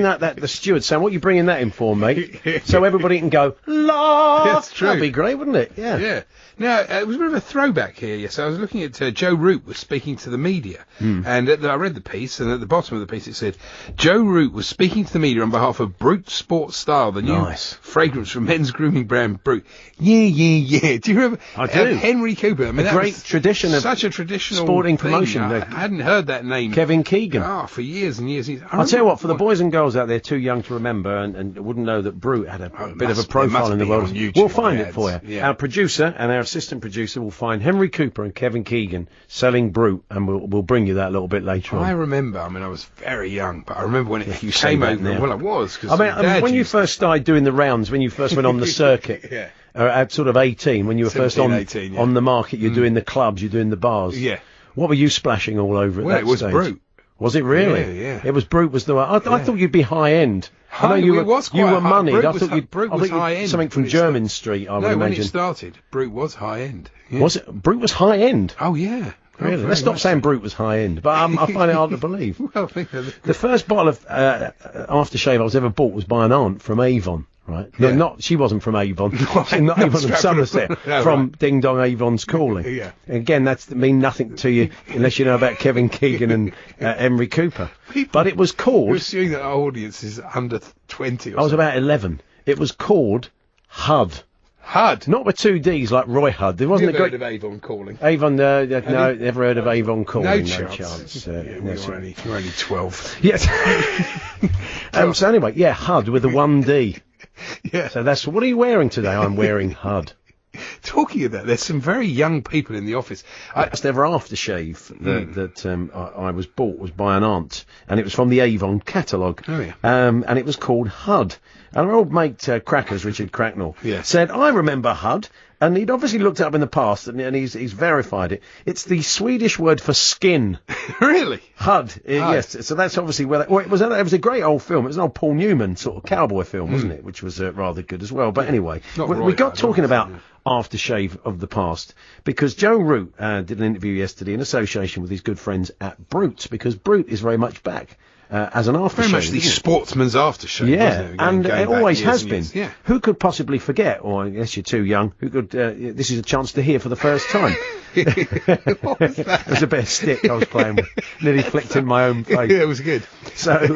imagine that the steward saying, "What are you bringing that in for, mate?" So everybody can go, "La." That's true. That'd be great, wouldn't it? Yeah. Yeah. Now, it was a bit of a throwback here, yes. I was looking at Joe Root was speaking to the media. And I read the piece, and at the bottom of the piece it said, Joe Root was speaking to the media on behalf of Brute Sports Style, the new fragrance from men's grooming brand Brute. Yeah. Do you remember? I do. Henry Cooper. I mean, a great tradition of such a traditional sporting thing. promotion. I hadn't heard that name. Kevin Keegan. Oh, for years and years. I'll tell you what, for the boys and girls out there too young to remember and wouldn't know that Brute had a bit of a profile in the world, we'll find it for you. Yeah. Our producer and our assistant producer will find Henry Cooper and Kevin Keegan selling Brute, and we'll bring you that a little bit later on. I remember, I mean, I was very young, but I remember when it came over. Well, I was. I mean, when you first started doing the rounds, when you first went on the circuit, at sort of 18, when you were 17, first on 18, on the market, you're doing the clubs, you're doing the bars. Yeah. What were you splashing all over at that stage? Well, it was Brute. Was it really? Yeah. It was Brute was the one. I thought you'd be high end. I know you were moneyed. Brute I thought Brute was high end. Something from Jermyn Street, I would imagine. No, when it started, Brute was high end. Yeah. Was it? Brute was high end? Oh, yeah. Really? Let's stop saying Brute was high end, but I find it hard to believe. Well, the first bottle of aftershave I was ever bought was by an aunt from Avon. Right? Yeah. No, she wasn't from Avon. Not Avon of Somerset. From Ding Dong Avon's Calling. Yeah. Again, that's mean nothing to you unless you know about Kevin Keegan and Henry Cooper. But it was called... You're assuming that our audience is under 20 or I was about 11. It was called Hud. Hud? Not with two D's like Roy Hud. There wasn't a great... Heard of Avon Calling? Avon, no, never heard of Avon Calling. No chance. You're only 12. Yes. So anyway, Hud with a 1D. Yeah. So that's what are you wearing today? I'm wearing Hud. Talking of that, there's some very young people in the office. First ever aftershave that I was bought was by an aunt, and it was from the Avon catalogue. Oh yeah. And it was called Hud. And our old mate Crackers, Richard Cracknell, said, "I remember Hud." And he'd obviously looked it up in the past, and he's verified it. It's the Swedish word for skin. Really? Hud. Yes. So that's obviously where it was a great old film. It was an old Paul Newman sort of cowboy film, wasn't it? Which was rather good as well. But anyway, we got talking about aftershave of the past because Joe Root did an interview yesterday in association with his good friends at Brute, because Brute is very much back. As an aftershave. Very much the sportsman's aftershave. Yeah, and it always has been. Yeah. Who could possibly forget, or unless you're too young, who could, this is a chance to hear for the first time. What was that? It was a bit of stick I was playing with. Nearly flicked in my own face. Yeah, it was good. So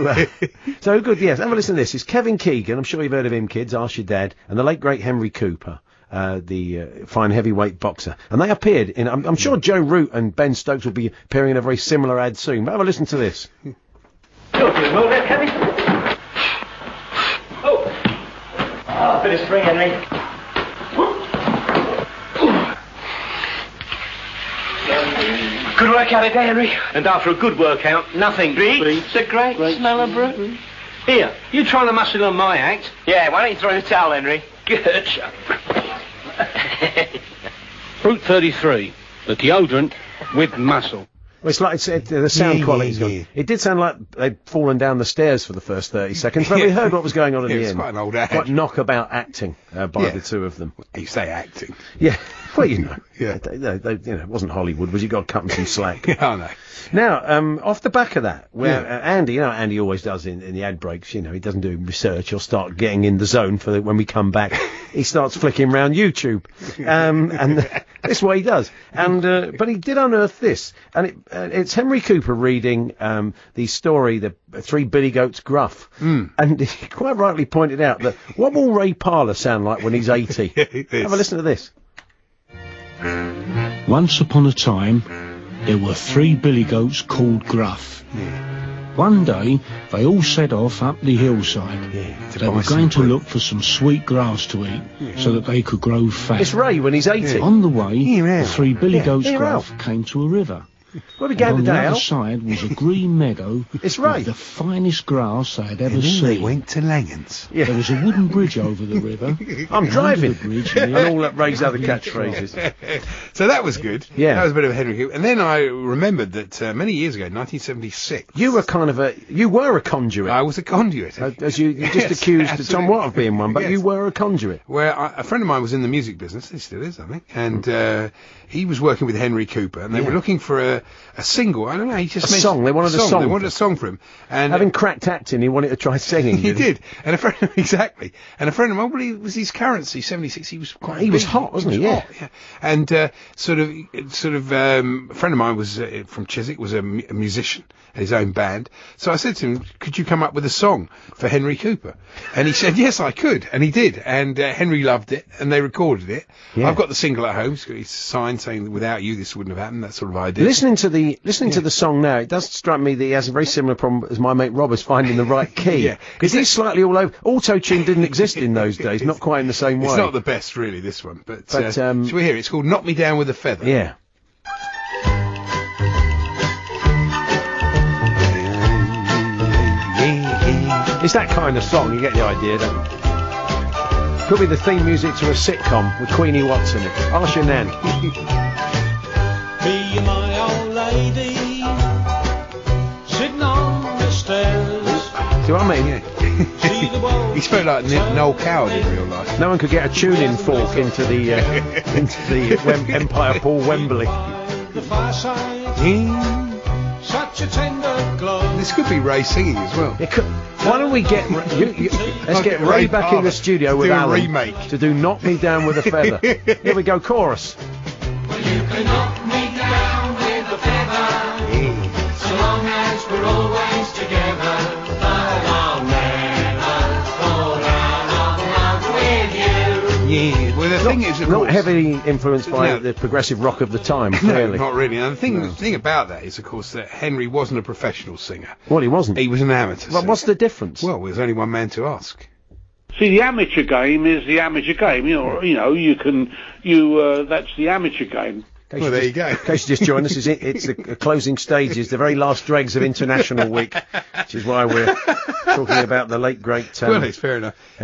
good, yes. Have a listen to this. It's Kevin Keegan, I'm sure you've heard of him, kids, ask your dad, and the late great Henry Cooper. The fine heavyweight boxer, and they appeared in. I'm sure Joe Root and Ben Stokes will be appearing in a very similar ad soon. But have a listen to this. You're doing well there, Kevin. Oh, bit of spring, Henry. Good workout today, Henry. And after a good workout, nothing beats a great smell of Brute. Here, you trying to muscle on my act? Yeah, why don't you throw the towel, Henry? Good. Brute 33, the deodorant with muscle. Well, it's like the sound quality's gone. It did sound like they'd fallen down the stairs for the first 30 seconds, but we heard what was going on at the end. It's quite an old ad. Quite knockabout acting by the two of them. You say acting. Yeah, well, you know. Yeah. It wasn't Hollywood, was it? Got to cut them some slack. Yeah, I know. Now, off the back of that, where Andy, Andy always does in the ad breaks, he doesn't do research. He'll start getting in the zone for when we come back. He starts flicking around YouTube, and this is what he does. And but he did unearth this, and it's Henry Cooper reading the story, the Three Billy Goats Gruff, and he quite rightly pointed out that what will Ray Parlour sound like when he's 80? Have a listen to this. Once upon a time, there were 3 billy goats called Gruff. One day, they all set off up the hillside. They were going to look for some sweet grass to eat, so that they could grow fat. It's Ray when he's 80. On the way, the 3 billy goats Gruff came to a river. Where we going on today, the other Al? side was a green meadow It's Ray. with the finest grass I had ever And then seen. they went to Langens. Yeah. There was a wooden bridge over the river. I'm and driving. under the bridge, And all that Ray's other catchphrases. So that was good. Yeah. That was a bit of a Henry Cooper. And then I remembered that many years ago, 1976. You were a conduit. I was a conduit. As you just accused Tom Watt of being one, but you were a conduit. Where a friend of mine was in the music business, he still is, I think, and he was working with Henry Cooper, and they were looking for single. I don't know. He just A song. They wanted a song. They wanted a song for him. And having cracked acting, he wanted to try singing. he did. And a friend, exactly. And a friend of mine, well, he was his currency, 76. He was quite. He was hot, wasn't he? Yeah. Hot, yeah. And a friend of mine was from Chiswick, was a musician, had his own band. So I said to him, "Could you come up with a song for Henry Cooper?" And he said, "Yes, I could." And he did. And Henry loved it, and they recorded it. Yeah. I've got the single at home. It's signed saying that without you this wouldn't have happened. That sort of idea. Listening to the song now, it does strike me that he has a very similar problem as my mate Rob is finding the right key. Yeah, because he's slightly all over. Auto-tune didn't exist in those days, not quite in the same way. It's not the best, really, this one. But shall we hear it? It's called "Knock Me Down with a Feather." Yeah. It's that kind of song, you get the idea, don't you? Could be the theme music to a sitcom with Queenie Watts in it. Ask your nan. Be my old lady, sitting on the stairs. See what I mean? Yeah. He spoke like Noel Coward in real life. No one could get a tuning fork into the Empire Paul Wembley. Such a tender glow. This could be Ray singing as well. Why don't we get let's get Ray back in the studio with Alan remake to do "Knock Me Down with a Feather." Here we go, chorus. Well, you can knock me down with a feather, so long as we're always together. But I'll never fall out of love with you. Yeah. Well, the thing is, of not course, heavily influenced by the progressive rock of the time, clearly. No, not really. And the thing about that is, of course, that Henry wasn't a professional singer. Well, he wasn't. He was an amateur. Well, what's the difference? Well, there's only one man to ask. See, the amateur game is the amateur game. That's the amateur game. Well, there you go. In case you just joined us, it's the closing stages, the very last dregs of International Week, which is why we're talking about the late, great... well, it's fair enough.